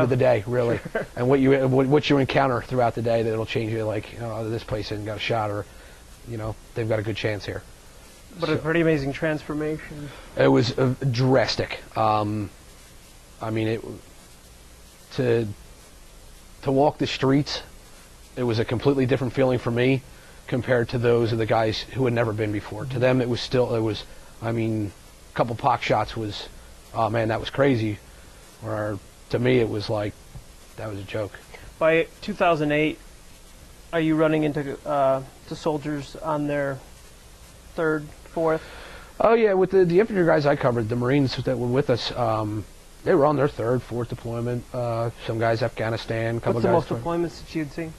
of the day, really, and what you encounter throughout the day that'll change you. Like, this place hasn't got a shot, or they've got a good chance here. But a pretty amazing transformation. It was drastic. I mean, to walk the streets, it was a completely different feeling for me compared to those of the guys who had never been before. To them, I mean, a couple pock shots was, oh man, that was crazy. Or to me, it was like, that was a joke. By 2008, are you running into the soldiers on their third, fourth? Oh yeah, with the infantry guys I covered, the Marines that were with us, they were on their third, fourth deployment. Some guys Afghanistan. What's the most deployments that you'd seen?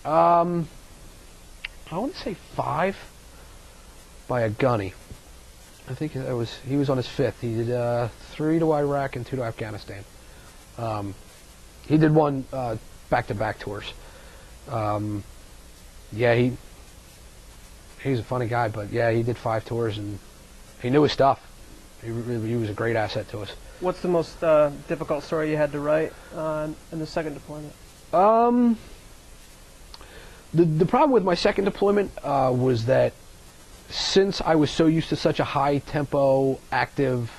I want to say 5 by a gunny. I think he was on his 5th. He did 3 to Iraq and 2 to Afghanistan. He did 1 back-to-back tours. Yeah, he's a funny guy, but yeah, he did 5 tours and he knew his stuff. He was a great asset to us. What's the most difficult story you had to write in the second deployment? The problem with my second deployment was that since I was so used to such a high-tempo, active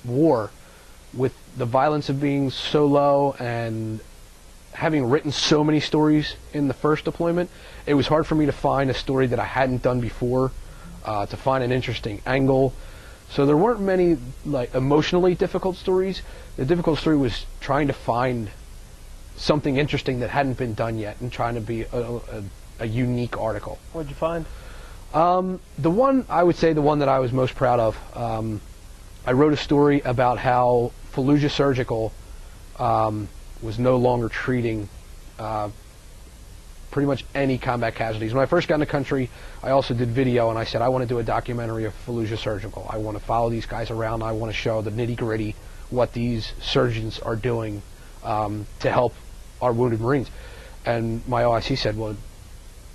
war, with the violence of being so low and having written so many stories in the first deployment, it was hard for me to find a story that I hadn't done before, to find an interesting angle. So there weren't many like emotionally difficult stories. The difficult story was trying to find something interesting that hadn't been done yet and trying to be a unique article. What'd you find? The one that I was most proud of, I wrote a story about how Fallujah Surgical was no longer treating pretty much any combat casualties. When I first got in the country, I also did video, and I said I want to do a documentary of Fallujah Surgical. I want to follow these guys around. I want to show the nitty-gritty, what these surgeons are doing to help our wounded Marines. And my OIC said, well,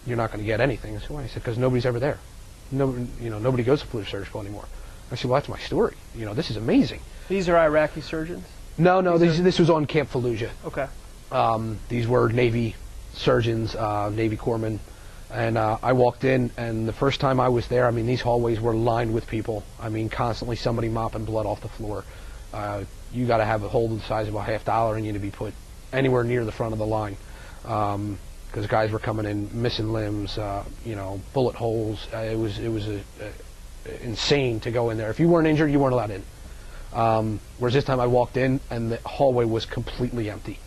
you're not going to get anything. I said, why? He said, because nobody's ever there. Nobody goes to Fallujah Surgical anymore. I said, well, that's my story. This is amazing. These are Iraqi surgeons? No, this was on Camp Fallujah. Okay. These were Navy surgeons, Navy corpsmen, and I walked in, and the first time I was there, I mean, these hallways were lined with people. I mean, constantly somebody mopping blood off the floor. You got to have a hole the size of a $50 in you to be put anywhere near the front of the line, because guys were coming in missing limbs, bullet holes. It was insane to go in there. If you weren't injured, you weren't allowed in. Whereas this time I walked in, and the hallway was completely empty.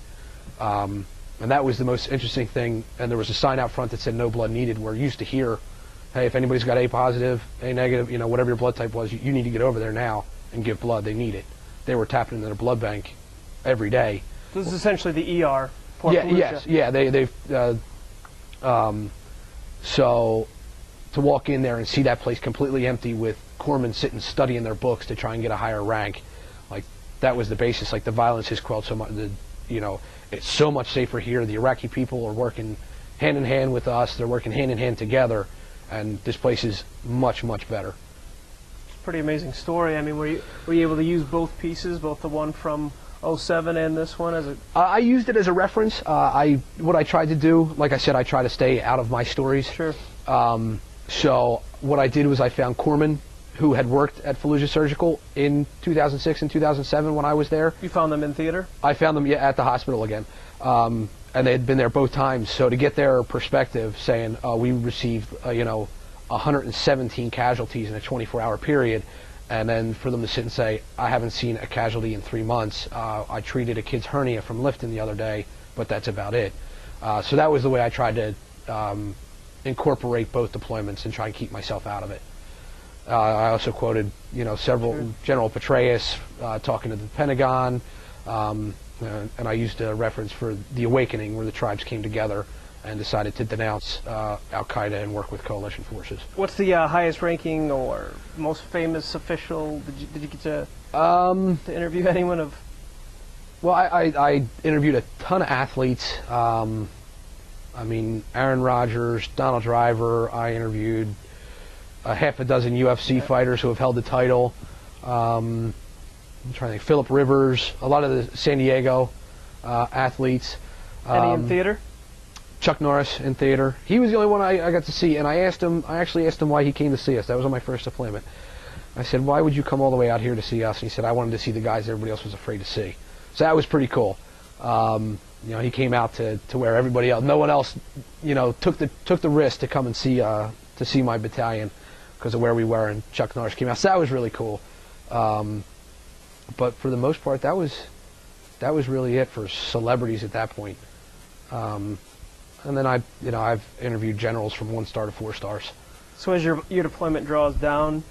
And that was the most interesting thing. And there was a sign out front that said no blood needed, where you used to hear, hey, if anybody's got A positive, A negative, whatever your blood type was, you need to get over there now and give blood. They need it. They were tapping into their blood bank every day. This is essentially the ER. So to walk in there and see that place completely empty with corpsmen sitting studying their books to try and get a higher rank, like, that was the basis. Like, the violence has quelled so much. It's so much safer here. The Iraqi people are working hand in hand with us. They're working hand in hand together, and this place is much, much better. It's a pretty amazing story. I mean, were you able to use both pieces, both the one from '07 and this one as a? I used it as a reference. What I tried to do, like I said, I try to stay out of my stories. Sure. So what I did was I found corpsmen who had worked at Fallujah Surgical in 2006 and 2007 when I was there. You found them in theater? I found them at the hospital again. And they had been there both times. So to get their perspective, saying, we received, 117 casualties in a 24-hour period, and then for them to sit and say, I haven't seen a casualty in 3 months. I treated a kid's hernia from lifting the other day, but that's about it. So that was the way I tried to incorporate both deployments and try and keep myself out of it. I also quoted, several General Petraeus talking to the Pentagon, and I used a reference for the awakening, where the tribes came together and decided to denounce Al-Qaeda and work with coalition forces. What's the highest ranking or most famous official? Did you get to interview anyone of? Well, I interviewed a ton of athletes. Aaron Rodgers, Donald Driver. I interviewed a half a dozen UFC fighters who have held the title. I'm trying to think, Phillip Rivers, a lot of the San Diego athletes. Any in theater? Chuck Norris in theater. He was the only one I got to see, and I actually asked him why he came to see us. That was on my first deployment. I said, why would you come all the way out here to see us? And he said, I wanted to see the guys everybody else was afraid to see. So that was pretty cool. He came out to where everybody else, no one else, took the risk to come and see my battalion because of where we were, and Chuck Norris came out. So that was really cool. But for the most part, that was really it for celebrities at that point. And then I've interviewed generals from 1 star to 4 stars. So as your deployment draws down,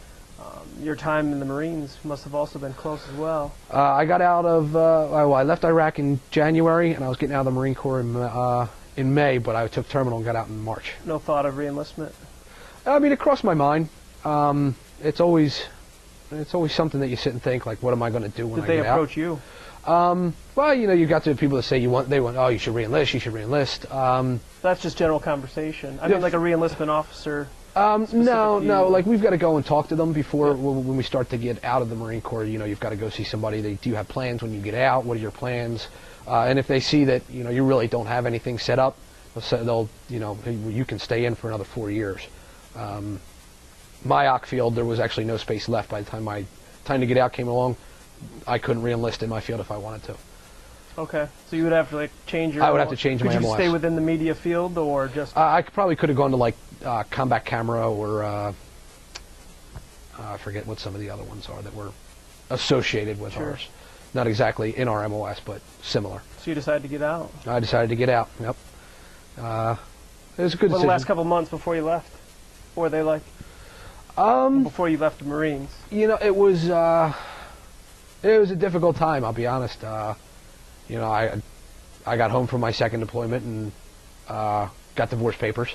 your time in the Marines must have also been close as well. I got out of I left Iraq in January, and I was getting out of the Marine Corps in May, but I took terminal and got out in March. No thought of reenlistment? I mean, it crossed my mind. It's always something that you sit and think, like, what am I going to do when I get out? Did they approach you? Well, you got to people that say they want, oh, you should reenlist. That's just general conversation. I mean, like a reenlistment officer. No. Like, we've got to go and talk to them before when we start to get out of the Marine Corps. You've got to go see somebody. Do you have plans when you get out? What are your plans? And if they see that you really don't have anything set up, they'll you can stay in for another 4 years. My OC field, there was actually no space left by the time to get out came along. I couldn't re-enlist in my field if I wanted to. Okay, so you would have to change your. I would have to change my MLS. Could you stay within the media field or just? I probably could have gone to combat camera or I forget what some of the other ones are that were associated with ours. Not exactly in our MOS, but similar. So you decided to get out. I decided to get out. Yep. It was a good decision. The last couple of months before you left, what were they like? Before you left the Marines. It was a difficult time. I'll be honest. I got home from my second deployment and got divorce papers.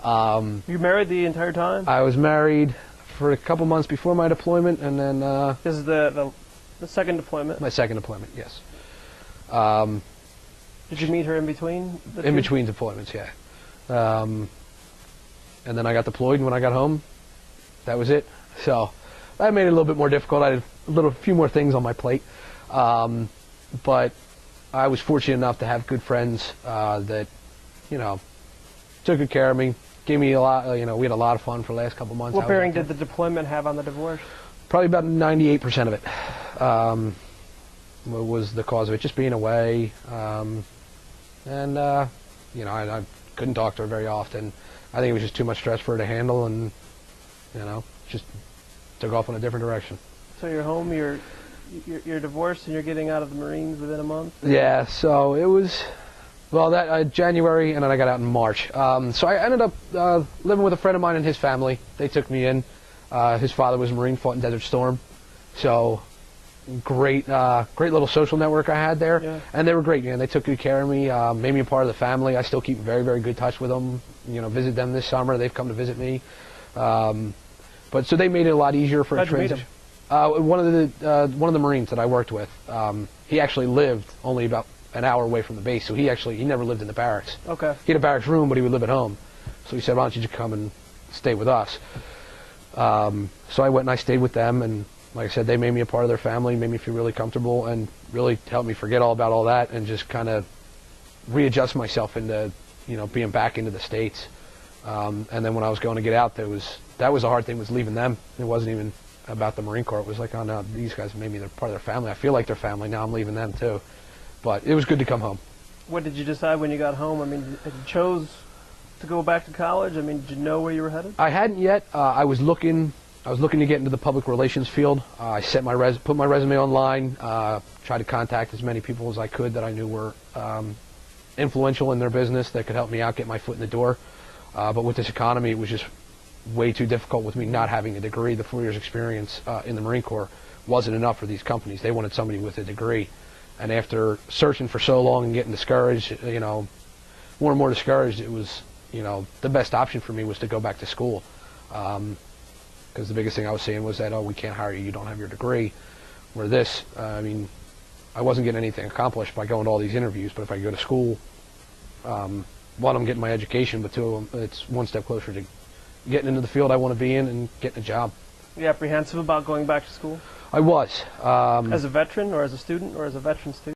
You married the entire time? I was married for a couple months before my deployment, and then this is the second deployment. My second deployment, yes. Did you meet her in between? In between deployments, yeah. And then I got deployed, and when I got home, that was it. So that made it a little bit more difficult. I had a few more things on my plate. But I was fortunate enough to have good friends that, took good care of me, gave me a lot. We had a lot of fun for the last couple months. What bearing did the deployment have on the divorce? Probably about 98% of it was the cause of it, just being away. I couldn't talk to her very often. I think it was just too much stress for her to handle, and, just took off in a different direction. So you're home, you're divorced, and you're getting out of the Marines within a month? Yeah, so it was, that January, and then I got out in March. So I ended up living with a friend of mine and his family. They took me in. His father was a Marine, fought in Desert Storm. So great little social network I had there. Yeah. And they were great, man. They took good care of me, made me a part of the family. I still keep very, very good touch with them. Visit them this summer. They've come to visit me. But so they made it a lot easier for a transition. One of the Marines that I worked with, he actually lived only about an hour away from the base, so he never lived in the barracks. Okay. He had a barracks room, but he would live at home. So he said, why don't you just come and stay with us? So I went and I stayed with them, and like I said, they made me a part of their family, made me feel really comfortable, and really helped me forget all about all that and just kind of readjust myself into, being back into the States. And then when I was going to get out, that was the hard thing, was leaving them. It wasn't even about the Marine Corps. It was like, oh no, these guys made me part of their family. I feel like their family now. I'm leaving them too. But it was good to come home. What did you decide when you got home? I mean, had you chose to go back to college? I mean, did you know where you were headed? I hadn't yet. I was looking to get into the public relations field. I put my resume online, tried to contact as many people as I could that I knew were influential in their business that could help me out, get my foot in the door. But with this economy, it was just way too difficult with me not having a degree. The 4 years experience in the Marine Corps wasn't enough for these companies. They wanted somebody with a degree. And after searching for so long and getting discouraged, more and more discouraged, it was, the best option for me was to go back to school. Because the biggest thing I was seeing was that, we can't hire you, you don't have your degree. Where this, I wasn't getting anything accomplished by going to all these interviews, but if I go to school, one, I'm getting my education, but two, it's one step closer to getting into the field I want to be in and getting a job. Are you apprehensive about going back to school? I was. As a veteran, or as a student, or as a veteran student?